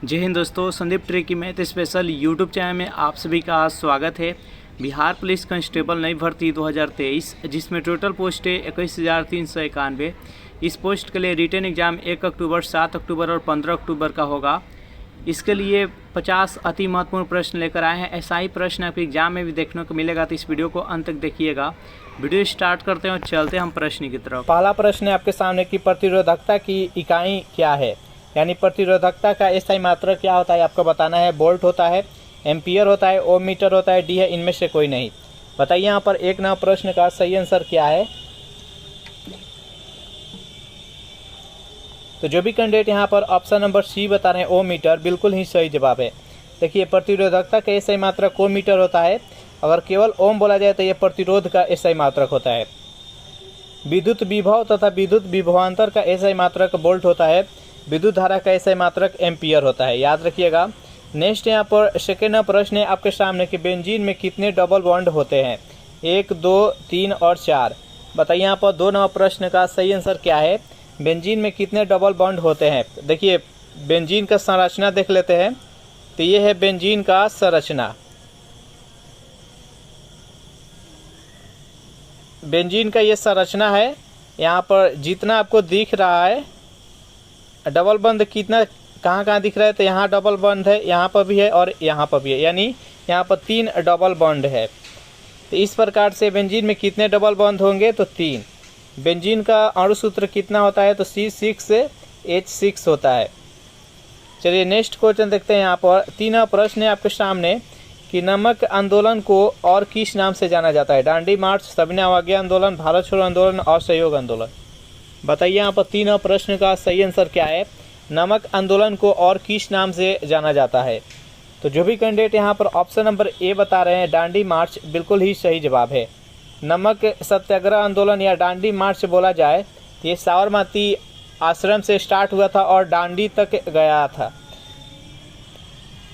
जय हिंद दोस्तों, Sandeep tricky math special YouTube channel में आप सभी का स्वागत है। बिहार पुलिस कांस्टेबल नई भर्ती 2023 जिसमें टोटल पोस्ट है 21,391। इस पोस्ट के लिए रिटन एग्जाम 1 अक्टूबर, 7 अक्टूबर और 15 अक्टूबर का होगा। इसके लिए 50 अति महत्वपूर्ण प्रश्न लेकर आए हैं। ऐसा ही प्रश्न आपके एग्जाम में भी देखने को मिलेगा, तो इस वीडियो को अंत तक देखिएगा। वीडियो स्टार्ट करते हैं और चलते हैं हम प्रश्न की तरफ। पहला प्रश्न है आपके सामने कि प्रतिरोधकता की इकाई क्या है, यानी प्रतिरोधकता का एसआई मात्रक क्या होता है आपको बताना है। वोल्ट होता है, एम्पियर होता है, ओम मीटर होता है, डी है, इनमें से कोई नहीं। बताइए यहाँ पर एक नंबर प्रश्न का सही आंसर क्या है। तो जो भी कैंडिडेट यहाँ पर ऑप्शन नंबर सी बता रहे हैं ओम मीटर, बिल्कुल ही सही जवाब है। देखिए प्रतिरोधकता का एसआई मात्रक ओम मीटर होता है। अगर केवल ओम बोला जाए तो यह प्रतिरोध का एसआई मात्रक होता है। विद्युत विभव तथा विद्युत विभवांतर का एसआई मात्रक वोल्ट होता है। विद्युत धारा का एसआई मात्रक एम्पियर होता है, याद रखिएगा। नेक्स्ट यहाँ पर सेकेंड प्रश्न है आपके सामने कि बेंजीन में कितने डबल बॉन्ड होते हैं, 1, 2, 3 और 4। बताइए यहाँ पर 2 नंबर प्रश्न का सही आंसर क्या है। बेंजीन में कितने डबल बॉन्ड होते हैं। देखिए बेंजीन का संरचना देख लेते हैं। तो ये है बेंजीन का संरचना। बेंजीन का ये संरचना है। यहाँ पर जितना आपको दिख रहा है डबल बॉन्ड कितना कहाँ दिख रहा है, तो यहाँ डबल बॉन्ड है, यहाँ पर भी है और यहाँ पर भी है, यानी यहाँ पर 3 डबल बॉन्ड है। तो इस प्रकार से बेंजीन में कितने डबल बॉन्ड होंगे, तो 3। बेंजीन का अणु सूत्र कितना होता है, तो C6H6 होता है। चलिए नेक्स्ट क्वेश्चन देखते हैं। यहाँ पर 3 प्रश्न है आपके सामने कि नमक आंदोलन को और किस नाम से जाना जाता है। दांडी मार्च, सविनय अवज्ञा आंदोलन, भारत छोड़ो आंदोलन और सहयोग आंदोलन। बताइए यहाँ पर 3 प्रश्न का सही आंसर क्या है। नमक आंदोलन को और किस नाम से जाना जाता है। तो जो भी कैंडिडेट यहाँ पर ऑप्शन नंबर ए बता रहे हैं दांडी मार्च, बिल्कुल ही सही जवाब है। नमक सत्याग्रह आंदोलन या दांडी मार्च बोला जाए तो ये साबरमती आश्रम से स्टार्ट हुआ था और दांडी तक गया था।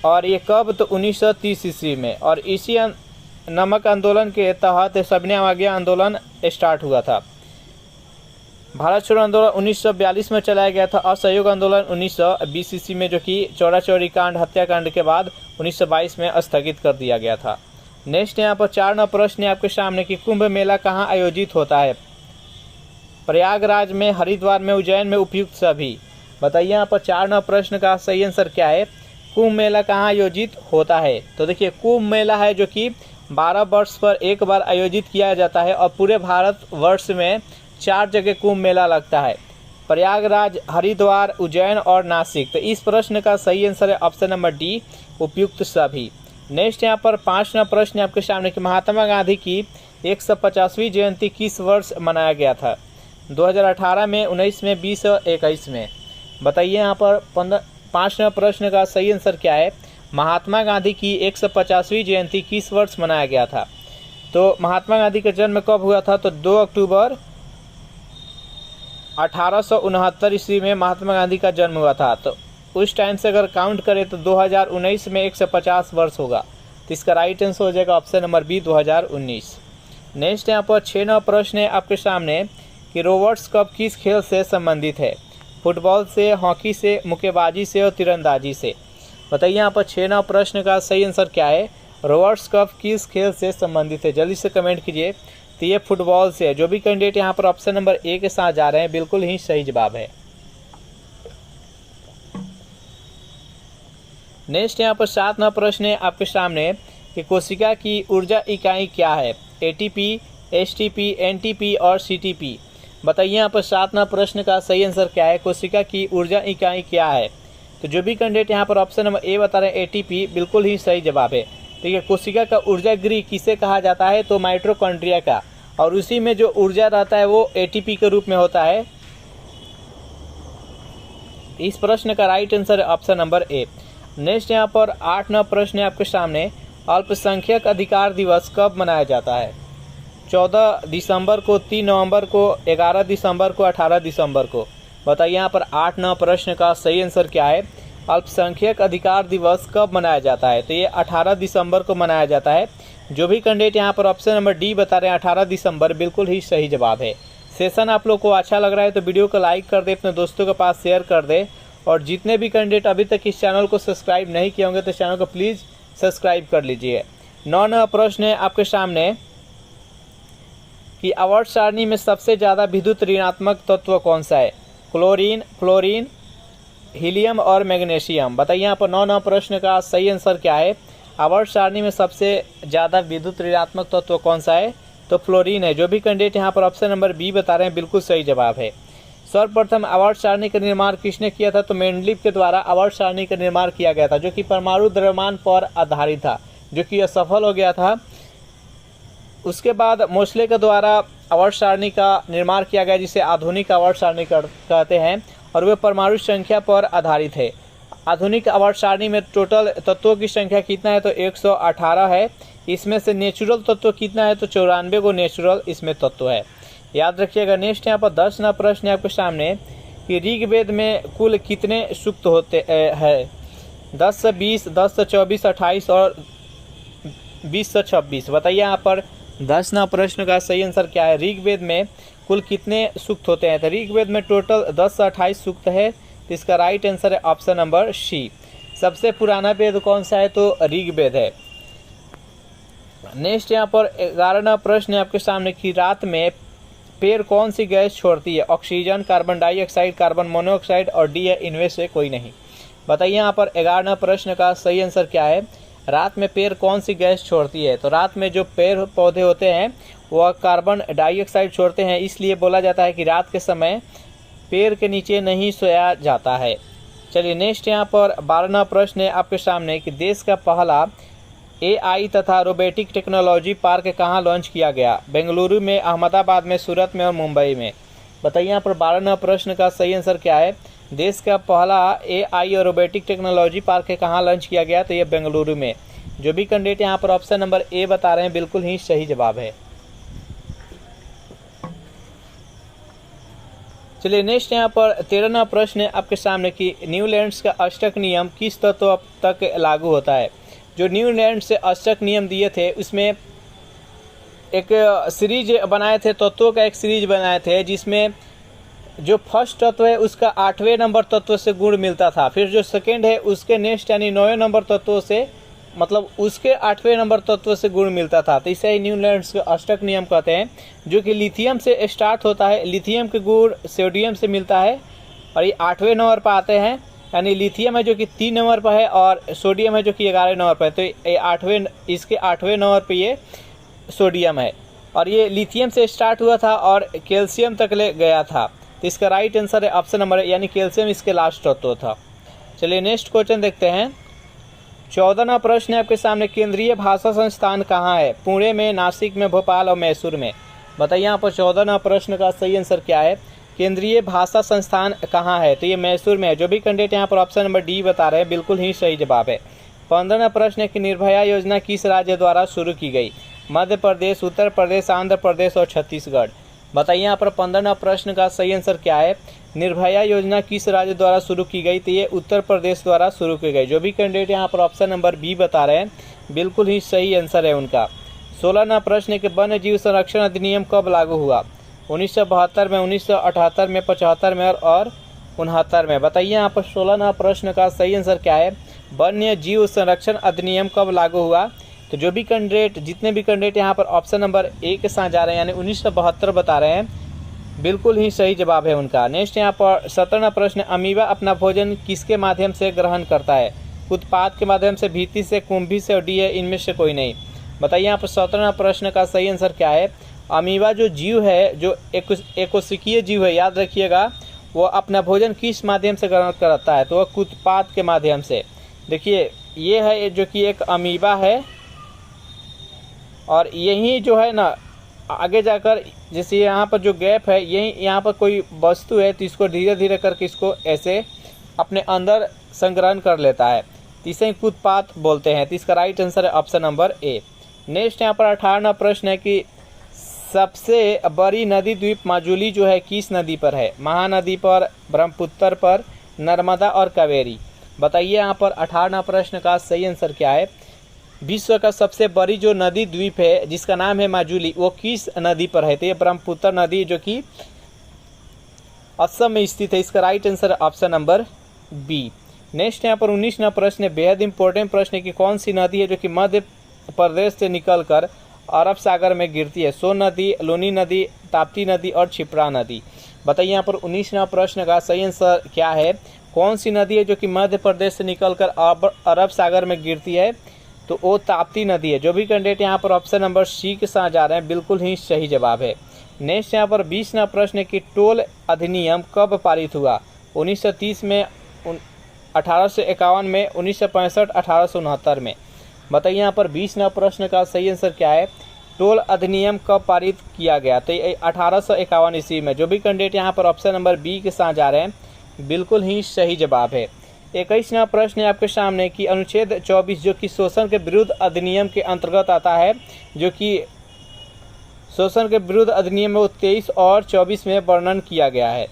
और ये कब, तो 1930 ईस्वी में। और इसी नमक आंदोलन के तहत सविनय अवज्ञा आंदोलन स्टार्ट हुआ था। भारत छोड़ो आंदोलन 1942 में चलाया गया था। असहयोग आंदोलन 1920 ईस्वी में, जो कि चौरा चौरी कांड हत्याकांड के बाद 1922 में स्थगित कर दिया गया था। नेक्स्ट यहाँ पर 4 प्रश्न है आपके सामने कि कुंभ मेला कहाँ आयोजित होता है। प्रयागराज में, हरिद्वार में, उज्जैन में, उपयुक्त सभी। बताइए यहाँ पर 4 प्रश्न का सही आंसर क्या है। कुंभ मेला कहाँ आयोजित होता है। तो देखिए कुंभ मेला है जो कि 12 वर्ष पर एक बार आयोजित किया जाता है और पूरे भारत वर्ष में 4 जगह कुंभ मेला लगता है। प्रयागराज, हरिद्वार, उज्जैन और नासिक। तो इस प्रश्न का सही आंसर है ऑप्शन नंबर डी, उपयुक्त सभी। नेक्स्ट यहाँ पर 5 प्रश्न आपके सामने कि महात्मा गांधी की 150वीं जयंती किस वर्ष मनाया गया था। 2018 में, 19 में, 20 और 21 में। बताइए यहाँ पर 5 प्रश्न का सही आंसर क्या है। महात्मा गांधी की 150वीं जयंती किस वर्ष मनाया गया था। तो महात्मा गांधी का जन्म कब हुआ था, तो 2 अक्टूबर 1869 ईस्वी में महात्मा गांधी का जन्म हुआ था। तो उस टाइम से अगर काउंट करें तो 2019 में 150 वर्ष होगा। तो इसका राइट आंसर हो जाएगा ऑप्शन नंबर बी, 2019। नेक्स्ट यहाँ पर 6 प्रश्न है आपके सामने कि रोबोट्स कप किस खेल से संबंधित है। फुटबॉल से, हॉकी से, मुक्केबाजी से और तीरंदाजी से। बताइए यहाँ पर 6 प्रश्न का सही आंसर क्या है। रोबोट्स कप किस खेल से संबंधित है, जल्दी से कमेंट कीजिए। तो ये फुटबॉल से है। जो भी कैंडिडेट यहाँ पर ऑप्शन नंबर ए के साथ जा रहे हैं, बिल्कुल ही सही जवाब है। नेक्स्ट यहाँ पर 7 प्रश्न है आपके सामने कि कोशिका की ऊर्जा इकाई क्या है। एटीपी, एसटीपी, एनटीपी और सीटीपी। बताइए यहाँ पर 7 प्रश्न का सही आंसर क्या है। कोशिका की ऊर्जा इकाई क्या है। तो जो भी कैंडिडेट यहाँ पर ऑप्शन नंबर ए बता रहे हैं एटीपी, बिल्कुल ही सही जवाब है। ठीक है, कोशिका का ऊर्जा गृह किसे कहा जाता है, तो माइटोकॉन्ड्रिया का। और उसी में जो ऊर्जा रहता है वो एटीपी के रूप में होता है। इस प्रश्न का राइट आंसर है ऑप्शन नंबर ए। नेक्स्ट यहाँ पर 8 प्रश्न है आपके सामने। अल्पसंख्यक अधिकार दिवस कब मनाया जाता है। 14 दिसंबर को, 3 नवंबर को, 11 दिसंबर को, 18 दिसंबर को। बताइए यहाँ पर 8 प्रश्न का सही आंसर क्या है। अल्पसंख्यक अधिकार दिवस कब मनाया जाता है। तो ये 18 दिसंबर को मनाया जाता है। जो भी कैंडिडेट यहाँ पर ऑप्शन नंबर डी बता रहे हैं 18 दिसंबर, बिल्कुल ही सही जवाब है। सेशन आप लोग को अच्छा लग रहा है तो वीडियो को लाइक कर दे, अपने दोस्तों के पास शेयर कर दे और जितने भी कैंडिडेट अभी तक इस चैनल को सब्सक्राइब नहीं किए होंगे तो चैनल को प्लीज़ सब्सक्राइब कर लीजिए। 9वां प्रश्न है आपके सामने कि आवर्त सारणी में सबसे ज़्यादा विद्युत ऋणात्मक तत्व कौन सा है? क्लोरीन, फ्लोरीन, हीलियम और मैग्नीशियम। बताइए यहाँ पर 9वां प्रश्न का सही आंसर क्या है? आवर्त सारणी में सबसे ज़्यादा विद्युत ऋणात्मक तत्व कौन सा है? तो फ्लोरीन है। जो भी कैंडिडेट यहाँ पर ऑप्शन नंबर बी बता रहे हैं बिल्कुल सही जवाब है। सर्वप्रथम आवर्त सारणी का निर्माण किसने किया था? तो मेंडलीव के द्वारा आवर्त सारणी का निर्माण किया गया था, जो कि परमाणु द्रव्यमान पर आधारित था, जो कि असफल हो गया था। उसके बाद मोसले के द्वारा आवर्त सारणी का निर्माण किया गया, जिसे आधुनिक आवर्त सारणी कहते हैं, और वे परमाणु संख्या पर आधारित है। आधुनिक आवर्त सारणी में टोटल तत्वों की संख्या कितना है? तो 118 है। इसमें से नेचुरल तत्व कितना है? तो 94 को नेचुरल इसमें तत्व है। याद रखिएगा। नेक्स्ट यहाँ पर 10वां प्रश्न है आपके सामने कि ऋग्वेद में कुल कितने सूक्त होते हैं? 10 से 20, 10 से 24, 28 और 20 से 26। बताइए यहाँ पर 10वां प्रश्न का सही आंसर क्या है? ऋग्वेद में कुल कितने सूक्त होते हैं? तो ऋग्वेद में टोटल 10 से 28 सूक्त है। तो इसका राइट आंसर है ऑप्शन नंबर सी। सबसे पुराना वेद कौन सा है? तो ऋग्वेद है। नेक्स्ट यहाँ पर 11वां प्रश्न है आपके सामने कि रात में पेड़ कौन सी गैस छोड़ती है? Oxygen, carbon dioxide, carbon monoxide और डी है इनमें से कोई नहीं। बताइए यहाँ पर 11वां प्रश्न का सही आंसर क्या है? रात में पेड़ कौन सी गैस छोड़ती है? तो रात में जो पेड़ पौधे होते हैं वह कार्बन डाइऑक्साइड छोड़ते हैं, इसलिए बोला जाता है कि रात के समय पेड़ के नीचे नहीं सोया जाता है। चलिए नेक्स्ट यहाँ पर 12वां प्रश्न है आपके सामने कि देश का पहला AI तथा रोबोटिक टेक्नोलॉजी पार्क कहाँ लॉन्च किया गया? बेंगलुरु में, अहमदाबाद में, सूरत में और मुंबई में। बताइए यहाँ पर 12वां प्रश्न का सही आंसर क्या है? देश का पहला AI और रोबोटिक टेक्नोलॉजी पार्क कहाँ लॉन्च किया गया? तो ये बेंगलुरु में। जो भी कैंडिडेट यहाँ पर ऑप्शन नंबर ए बता रहे हैं बिल्कुल ही सही जवाब है। चलिए नेक्स्ट यहाँ पर 13वां प्रश्न है आपके सामने कि न्यूलैंड्स का अष्टक नियम किस तत्व तक लागू होता है? जो न्यूलैंड से अष्टक नियम दिए थे उसमें एक सीरीज बनाए थे, तत्वों का एक सीरीज बनाए थे, जिसमें जो फर्स्ट तत्व है उसका 8वें नंबर तत्व से गुण मिलता था। फिर जो सेकंड है उसके नेक्स्ट यानी 9वें नंबर तत्वों से, मतलब उसके 8वें नंबर तत्व से गुण मिलता था। तो इसे न्यूलैंड्स का अष्टक नियम कहते हैं, जो कि लिथियम से स्टार्ट होता है। लिथियम के गुण सोडियम से मिलता है और ये 8वें नंबर पर आते हैं। यानी लिथियम है जो कि 3 नंबर पर है और सोडियम है जो कि 11 नंबर पर है। तो ये इसके 8वें नंबर पर ये सोडियम है और ये लिथियम से स्टार्ट हुआ था और कैल्शियम तक ले गया था। तो इसका राइट आंसर है ऑप्शन नंबर यानी कैल्शियम इसके लास्ट तत्व था। चलिए नेक्स्ट क्वेश्चन देखते हैं। 14वां प्रश्न है आपके सामने, केंद्रीय भाषा संस्थान कहाँ है? पुणे में, नासिक में, भोपाल और मैसूर में। बताइए यहाँ पर 14वां प्रश्न का सही आंसर क्या है? केंद्रीय भाषा संस्थान कहाँ है? तो ये मैसूर में है। जो भी कैंडिडेट यहाँ पर ऑप्शन नंबर डी बता रहे हैं बिल्कुल ही सही जवाब है। 15वां प्रश्न है कि निर्भया योजना किस राज्य द्वारा शुरू की गई? मध्य प्रदेश, उत्तर प्रदेश, आंध्र प्रदेश और छत्तीसगढ़। बताइए यहाँ पर 15वां प्रश्न का सही आंसर क्या है? निर्भया योजना किस राज्य द्वारा शुरू की गई? तो ये उत्तर प्रदेश द्वारा शुरू की गई। जो भी कैंडिडेट यहाँ पर ऑप्शन नंबर बी बता रहे हैं बिल्कुल ही सही आंसर है उनका। 16वां प्रश्न है कि वन्य जीव संरक्षण अधिनियम कब लागू हुआ? 1972 में, 1978 में, 75 में और 69 में। बताइए यहाँ पर 16वां प्रश्न का सही आंसर क्या है? वन्य जीव संरक्षण अधिनियम कब लागू हुआ? तो जो भी कैंडिडेट जितने भी कैंडिडेट यहाँ पर ऑप्शन नंबर ए के साथ जा रहे हैं यानी 1972 बता रहे हैं बिल्कुल ही सही जवाब है उनका। नेक्स्ट यहाँ पर 17वां प्रश्न, अमीबा अपना भोजन किसके माध्यम से ग्रहण करता है? उत्पाद के माध्यम से, भीति से, कुंभी से और डी है इनमें से कोई नहीं। बताइए यहाँ पर 17वां प्रश्न का सही आंसर क्या है? अमीबा जो जीव है, जो एकोशिकीय जीव है, याद रखिएगा, वो अपना भोजन किस माध्यम से ग्रहण करता है? तो वह उत्पाद के माध्यम से। देखिए ये है जो कि एक अमीबा है और यही जो है ना आगे जाकर जैसे यहाँ पर जो गैप है यही यहाँ पर कोई वस्तु है तो इसको धीरे धीरे करके इसको ऐसे अपने अंदर संग्रहण कर लेता है, तो इसे ही उत्पाद बोलते हैं। तो इसका राइट आंसर है ऑप्शन नंबर ए। नेक्स्ट यहाँ पर 18वां प्रश्न है कि सबसे बड़ी नदी द्वीप माजुली जो है किस नदी पर है? महानदी पर, ब्रह्मपुत्र पर, नर्मदा और कावेरी। बताइए यहाँ पर 18वां प्रश्न का सही आंसर क्या है? विश्व का सबसे बड़ी जो नदी द्वीप है जिसका नाम है माजुली वो किस नदी पर है? तो ये ब्रह्मपुत्र नदी जो कि असम में स्थित है। इसका right answer option number B. Next यहाँ पर 19वां प्रश्न है, बेहद इंपॉर्टेंट प्रश्न है कि कौन सी नदी है जो कि मध्य प्रदेश से निकलकर अरब सागर में गिरती है। सोन नदी, लूनी नदी, ताप्ती नदी और क्षिप्रा नदी। बताइए यहाँ पर 19वां प्रश्न का सही आंसर क्या है। कौन सी नदी है जो कि मध्य प्रदेश से निकलकर अरब सागर में गिरती है, तो वो ताप्ती नदी है। जो भी कैंडिडेट यहाँ पर ऑप्शन नंबर सी के साथ जा रहे हैं बिल्कुल ही सही जवाब है। नेक्स्ट यहाँ पर 20वां प्रश्न है कि टोल अधिनियम कब पारित हुआ। 1930 में, 1851 में, 1965, 1869 में। बताइए यहाँ पर 20वां प्रश्न का सही आंसर क्या है। टोल अधिनियम कब पारित किया गया, तो 1851 ईस्वी में। जो भी कैंडिडेट यहाँ पर ऑप्शन नंबर बी के साथ जा रहे हैं बिल्कुल ही सही जवाब है। 21वां प्रश्न है आपके सामने कि अनुच्छेद 24 जो कि शोषण के विरुद्ध अधिनियम के अंतर्गत आता है, जो कि शोषण के विरुद्ध अधिनियम में 23 और 24 में वर्णन किया गया है।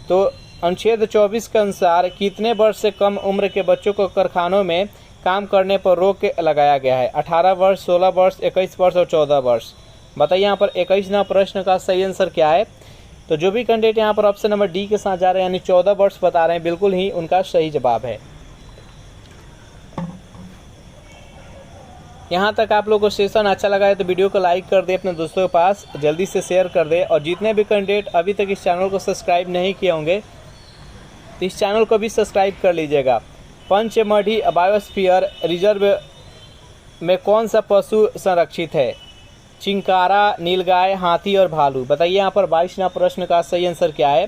तो अनुच्छेद 24 के अनुसार कितने वर्ष से कम उम्र के बच्चों को कारखानों में काम करने पर रोक लगाया गया है। 18 वर्ष, 16 वर्ष, 21 वर्ष और 14 वर्ष। बताइए यहाँ पर 21वां प्रश्न का सही आंसर क्या है। तो जो भी कैंडिडेट यहाँ पर ऑप्शन नंबर डी के साथ जा रहे हैं यानी 14 वर्ष बता रहे हैं बिल्कुल ही उनका सही जवाब है। यहाँ तक आप लोगों को सेशन अच्छा लगा है तो वीडियो को लाइक कर दे, अपने दोस्तों के पास जल्दी से शेयर कर दे। और जितने भी कैंडिडेट अभी तक इस चैनल को सब्सक्राइब नहीं किए होंगे तो इस चैनल को भी सब्सक्राइब कर लीजिएगा। पंचमढ़ी बायोस्फीयर रिजर्व में कौन सा पशु संरक्षित है। चिंकारा, नीलगाय, हाथी और भालू। बताइए यहाँ पर 22वां प्रश्न का सही आंसर क्या है।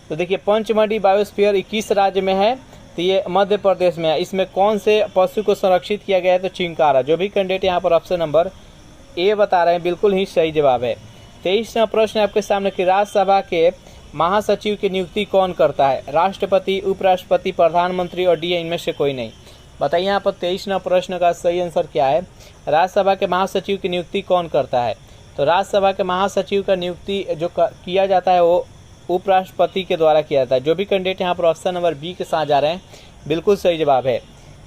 तो देखिए पंचमढ़ी बायोस्फीयर 21 राज्य में है, तो ये मध्य प्रदेश में है। इसमें कौन से पशु को संरक्षित किया गया है, तो चिंकारा। जो भी कैंडिडेट यहाँ पर ऑप्शन नंबर ए बता रहे हैं बिल्कुल ही सही जवाब है। 23वां प्रश्न आपके सामने कि राज्यसभा के महासचिव की नियुक्ति कौन करता है। राष्ट्रपति, उपराष्ट्रपति, प्रधानमंत्री और डी इनमें से कोई नहीं। बताइए यहाँ पर 23वां प्रश्न का सही आंसर क्या है। राज्यसभा के महासचिव की नियुक्ति कौन करता है। तो राज्यसभा के महासचिव का नियुक्ति जो किया जाता है वो उपराष्ट्रपति के द्वारा किया जाता है। जो भी कैंडिडेट यहाँ पर ऑप्शन नंबर बी के साथ जा रहे हैं बिल्कुल सही जवाब है।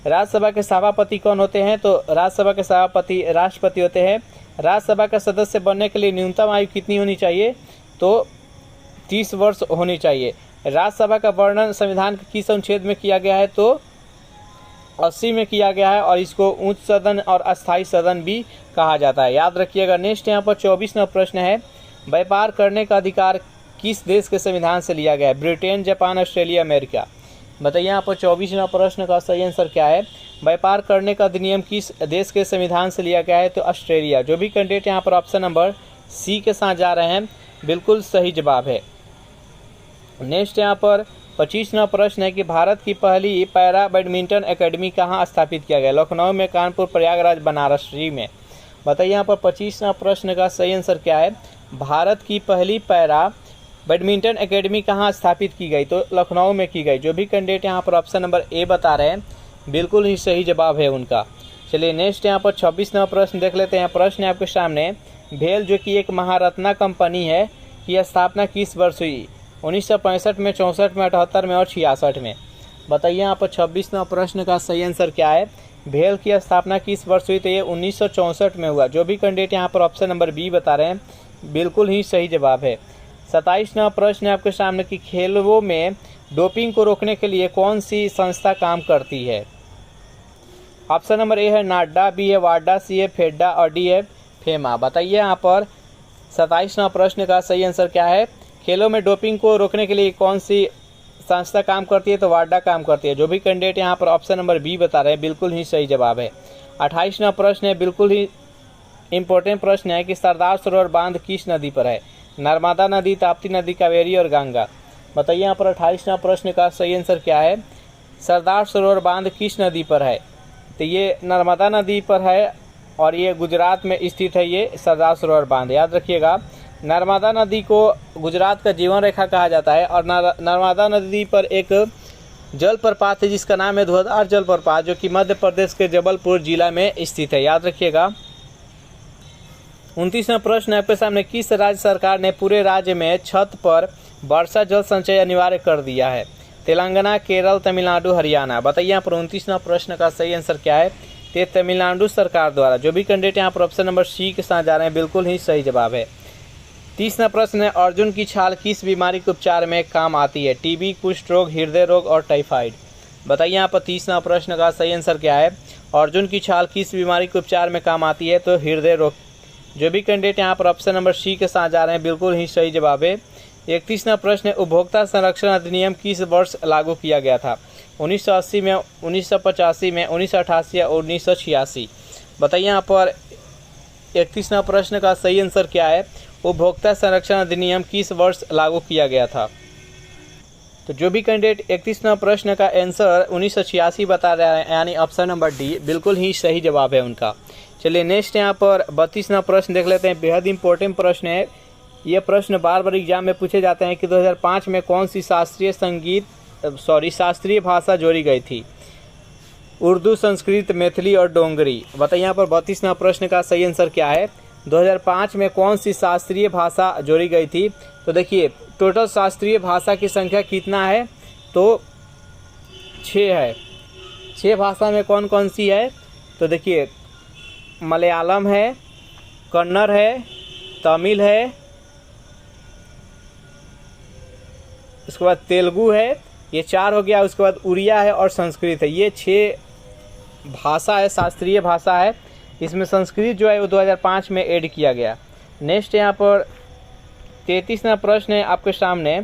राज्यसभा के सभापति कौन होते हैं, तो राज्यसभा के सभापति राष्ट्रपति होते हैं। राज्यसभा का सदस्य बनने के लिए न्यूनतम आयु कितनी होनी चाहिए, तो 30 वर्ष होनी चाहिए। राज्यसभा का वर्णन संविधान के किस अनुच्छेद में किया गया है, तो 80 में किया गया है और इसको उच्च सदन और अस्थायी सदन भी कहा जाता है, याद रखिएगा। नेक्स्ट यहाँ पर 24वां प्रश्न है, व्यापार करने का अधिकार किस देश के संविधान से लिया गया है। Britain, Japan, Australia, America. बताइए यहाँ पर 24वां प्रश्न का सही आंसर क्या है। व्यापार करने का अधिनियम किस देश के संविधान से लिया गया है, तो ऑस्ट्रेलिया। जो भी कैंडिडेट यहाँ पर ऑप्शन नंबर सी के साथ जा रहे हैं बिल्कुल सही जवाब है। नेक्स्ट यहाँ पर 25वां प्रश्न है कि भारत की पहली पैरा बैडमिंटन एकेडमी कहाँ स्थापित किया गया। लखनऊ में, कानपुर, प्रयागराज, बनारसी में। बताइए यहाँ पर 25वां प्रश्न का सही आंसर क्या है। भारत की पहली पैरा बैडमिंटन एकेडमी कहाँ स्थापित की गई, तो लखनऊ में की गई। जो भी कैंडिडेट यहाँ पर ऑप्शन नंबर ए बता रहे हैं बिल्कुल ही सही जवाब है उनका। चलिए नेक्स्ट यहाँ पर 26वां प्रश्न देख लेते हैं। प्रश्न है आपके सामने, भेल जो कि एक महारत्ना कंपनी है की स्थापना किस वर्ष हुई। 1965 में, 64 में, 78 में और 66 में। बताइए यहाँ पर 26वां प्रश्न का सही आंसर क्या है। भेल की स्थापना किस वर्ष हुई, तो ये 1964 में हुआ। जो भी कैंडिडेट यहाँ पर ऑप्शन नंबर बी बता रहे हैं बिल्कुल ही सही जवाब है। 27वां प्रश्न है आपके सामने कि खेलों में डोपिंग को रोकने के लिए कौन सी संस्था काम करती है। ऑप्शन नंबर ए है नाडा, बी है वाडा, सी है फेडा और डी है फेमा। बताइए यहाँ पर 27वां प्रश्न का सही आंसर क्या है। खेलों में डोपिंग को रोकने के लिए कौन सी संस्था काम करती है, तो वाडा काम करती है। जो भी कैंडिडेट यहाँ पर ऑप्शन नंबर बी बता रहे हैं बिल्कुल ही सही जवाब है। 28वां प्रश्न है, बिल्कुल ही इंपॉर्टेंट प्रश्न है कि सरदार सरोवर बांध किस नदी पर है। नर्मदा नदी, ताप्ती नदी, कावेरी और गंगा। बताइए यहाँ पर 28वां प्रश्न का सही आंसर क्या है। सरदार सरोवर बांध किस नदी पर है, तो ये नर्मदा नदी पर है और ये गुजरात में स्थित है ये सरदार सरोवर बांध, याद रखिएगा। नर्मदा नदी को गुजरात का जीवन रेखा कहा जाता है और नर्मदा नदी पर एक जलप्रपात है जिसका नाम है धुआंधार जलप्रपात, जो कि मध्य प्रदेश के जबलपुर जिला में स्थित है, याद रखिएगा। 29वां प्रश्न आपके सामने, किस राज्य सरकार ने पूरे राज्य में छत पर वर्षा जल संचय अनिवार्य कर दिया है। तेलंगाना, केरल, तमिलनाडु, हरियाणा। बताइए यहाँ पर 29वां प्रश्न का सही आंसर क्या है। ये तमिलनाडु सरकार द्वारा। जो भी कैंडिडेट यहाँ पर ऑप्शन नंबर सी के साथ जा रहे हैं बिल्कुल ही सही जवाब है। 30वां प्रश्न है, अर्जुन की छाल किस बीमारी के उपचार में काम आती है। टीबी, कुष्ठ रोग, हृदय रोग और टाइफाइड। बताइए यहाँ पर 30वां प्रश्न का सही आंसर क्या है। अर्जुन की छाल किस बीमारी के उपचार में काम आती है, तो हृदय रोग। जो भी कैंडिडेट यहाँ पर ऑप्शन नंबर सी के साथ जा रहे हैं बिल्कुल ही सही जवाब है। 31वां प्रश्न है, उपभोक्ता संरक्षण अधिनियम किस वर्ष लागू किया गया था, 1980 में, 1985 में, 1988 या 1986। बताइए यहाँ पर 31वां प्रश्न का सही आंसर क्या है। उपभोक्ता संरक्षण अधिनियम किस वर्ष लागू किया गया था। तो जो भी कैंडिडेट 31वां प्रश्न का आंसर 1986 बता रहा है, यानी ऑप्शन नंबर डी बिल्कुल ही सही जवाब है उनका। चलिए नेक्स्ट यहाँ पर 32वां प्रश्न देख लेते हैं। बेहद इंपॉर्टेंट प्रश्न है। ये प्रश्न बार बार एग्जाम में पूछे जाते हैं कि 2005 में कौन सी शास्त्रीय भाषा जोड़ी गई थी, उर्दू, संस्कृत, मैथिली और डोंगरी। बताइए यहाँ पर 32वां प्रश्न का सही आंसर क्या है। 2005 में कौन सी शास्त्रीय भाषा जोड़ी गई थी। तो देखिए टोटल शास्त्रीय भाषा की संख्या कितना है, तो 6 है। 6 भाषा में कौन कौन सी है, तो देखिए मलयालम है, कन्नड़ है, तमिल है, उसके बाद तेलुगु है, ये 4 हो गया। उसके बाद उड़िया है और संस्कृत है। ये 6 भाषा है, शास्त्रीय भाषा है। इसमें संस्कृत जो है वो 2005 में ऐड किया गया। नेक्स्ट यहाँ पर 33वां प्रश्न है आपके सामने।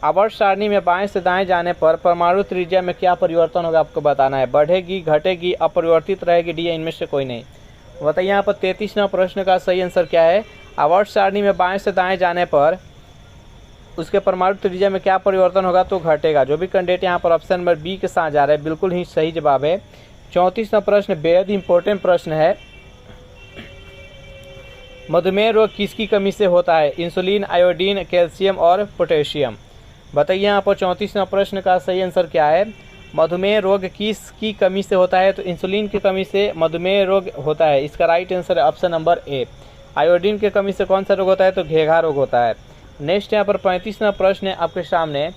आवर्त सारणी में बाएं से दाएं जाने पर परमाणु त्रिज्या में क्या परिवर्तन होगा, आपको बताना है। बढ़ेगी, घटेगी, अपरिवर्तित रहेगी, डी इनमें से कोई नहीं। बताइए यहाँ पर 33वां प्रश्न का सही आंसर क्या है। आवर्त सारणी में बाएं से दाएं जाने पर उसके परमाणु त्रिज्या में क्या परिवर्तन होगा, तो घटेगा। जो भी कैंडिडेट यहाँ पर ऑप्शन नंबर बी के साथ जा रहे हैं बिल्कुल ही सही जवाब है। 34वां प्रश्न बेहद इंपॉर्टेंट प्रश्न है। मधुमेह रोग किसकी कमी से होता है, इंसुलिन, आयोडीन, कैल्शियम और पोटेशियम। बताइए यहाँ पर 34वां प्रश्न का सही आंसर क्या है। मधुमेह रोग किसकी कमी से होता है, तो इंसुलिन की कमी से मधुमेह रोग होता है। इसका राइट आंसर है ऑप्शन नंबर ए। आयोडीन की कमी से कौन सा रोग होता है, तो घेघा रोग होता है। नेक्स्ट यहाँ पर 35वां प्रश्न है आपके सामने।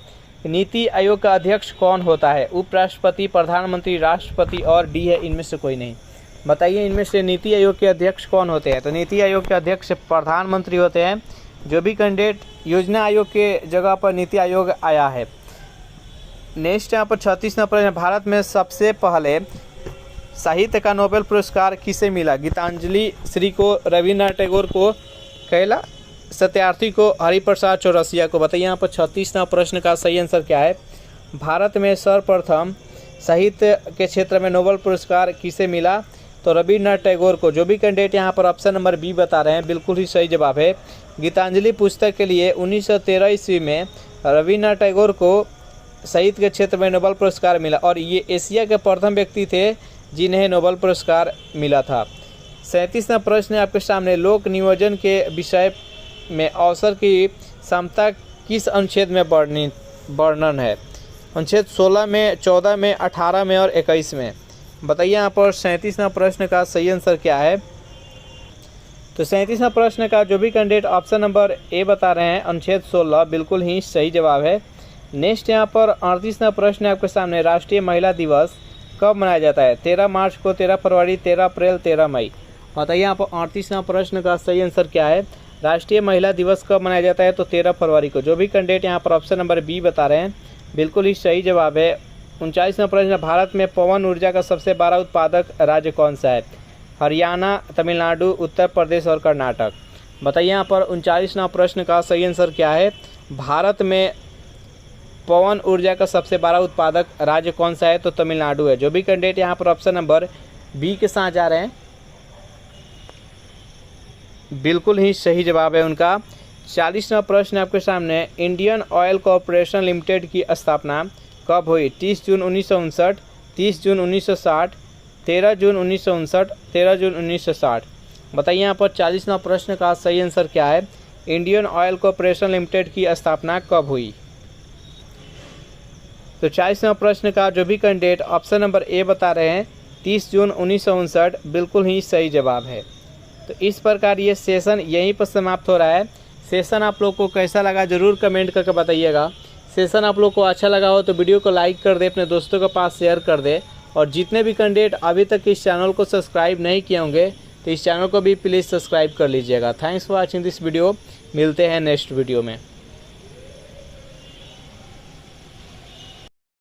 नीति आयोग का अध्यक्ष कौन होता है, उपराष्ट्रपति, प्रधानमंत्री, राष्ट्रपति और डी है इनमें से कोई नहीं। बताइए इनमें से नीति आयोग के अध्यक्ष कौन होते हैं। तो नीति आयोग के अध्यक्ष प्रधानमंत्री होते हैं। जो भी कैंडिडेट योजना आयोग के जगह पर नीति आयोग आया है। नेक्स्ट यहाँ पर 36वां प्रश्न, भारत में सबसे पहले साहित्य का नोबेल पुरस्कार किसे मिला, गीतांजलि श्री को, रविन्द्रनाथ टैगोर को, कैला सत्यार्थी को, हरिप्रसाद चौरसिया को। बताइए यहाँ पर 36वां प्रश्न का सही आंसर क्या है। भारत में सर्वप्रथम साहित्य के क्षेत्र में नोबेल पुरस्कार किसे मिला, तो रविन्द्रनाथ टैगोर को। जो भी कैंडिडेट यहाँ पर ऑप्शन नंबर बी बता रहे हैं बिल्कुल ही सही जवाब है। गीतांजलि पुस्तक के लिए 1913 ईस्वी में रविन्द्रनाथ टैगोर को साहित्य के क्षेत्र में नोबेल पुरस्कार मिला और ये एशिया के प्रथम व्यक्ति थे जिन्हें नोबेल पुरस्कार मिला था। 37वां प्रश्न है आपके सामने। लोक नियोजन के विषय में अवसर की समता किस अनुच्छेद में वर्णन है, अनुच्छेद 16 में, 14 में, 18 में और 21 में। बताइए यहाँ पर 37वां प्रश्न का सही आंसर क्या है। तो 37वां प्रश्न का जो भी कैंडिडेट ऑप्शन नंबर ए बता रहे हैं अनुच्छेद 16 बिल्कुल ही सही जवाब है। नेक्स्ट यहाँ पर 38वां प्रश्न है आपके सामने। राष्ट्रीय महिला दिवस कब मनाया जाता है, 13 मार्च को, 13 फरवरी, 13 अप्रैल, 13 मई। बताइए यहाँ पर 38वां प्रश्न का सही आंसर क्या है। राष्ट्रीय महिला दिवस कब मनाया जाता है, तो 13 फरवरी को। जो भी कैंडिडेट यहाँ पर ऑप्शन नंबर बी बता रहे हैं बिल्कुल ही सही जवाब है। 39वां प्रश्न, भारत में पवन ऊर्जा का सबसे बड़ा उत्पादक राज्य कौन सा है, हरियाणा, तमिलनाडु, उत्तर प्रदेश और कर्नाटक। बताइए यहाँ पर 39वां प्रश्न का सही आंसर क्या है। भारत में पवन ऊर्जा का सबसे बड़ा उत्पादक राज्य कौन सा है, तो तमिलनाडु है। जो भी कैंडिडेट यहाँ पर ऑप्शन नंबर बी के साथ जा रहे हैं बिल्कुल ही सही जवाब है उनका। 40वां प्रश्न आपके सामने। इंडियन ऑयल कॉरपोरेशन लिमिटेड की स्थापना कब हुई, 30 जून 1959, 30 जून 1960, 13 जून 1959, 13 जून 1960। बताइए यहाँ पर 40वां प्रश्न का सही आंसर क्या है। इंडियन ऑयल कॉरपोरेशन लिमिटेड की स्थापना कब हुई। तो 40वां प्रश्न का जो भी कैंडिडेट ऑप्शन नंबर ए बता रहे हैं 30 जून 1959 बिल्कुल ही सही जवाब है। तो इस प्रकार ये सेशन यहीं पर समाप्त हो रहा है। सेशन आप लोग को कैसा लगा ज़रूर कमेंट करके बताइएगा। सेशन आप लोग को अच्छा लगा हो तो वीडियो को लाइक कर दे, अपने दोस्तों के पास शेयर कर दे, और जितने भी कैंडिडेट अभी तक इस चैनल को सब्सक्राइब नहीं किए होंगे तो इस चैनल को भी प्लीज़ सब्सक्राइब कर लीजिएगा। Thanks for watching this video. मिलते हैं नेक्स्ट वीडियो में।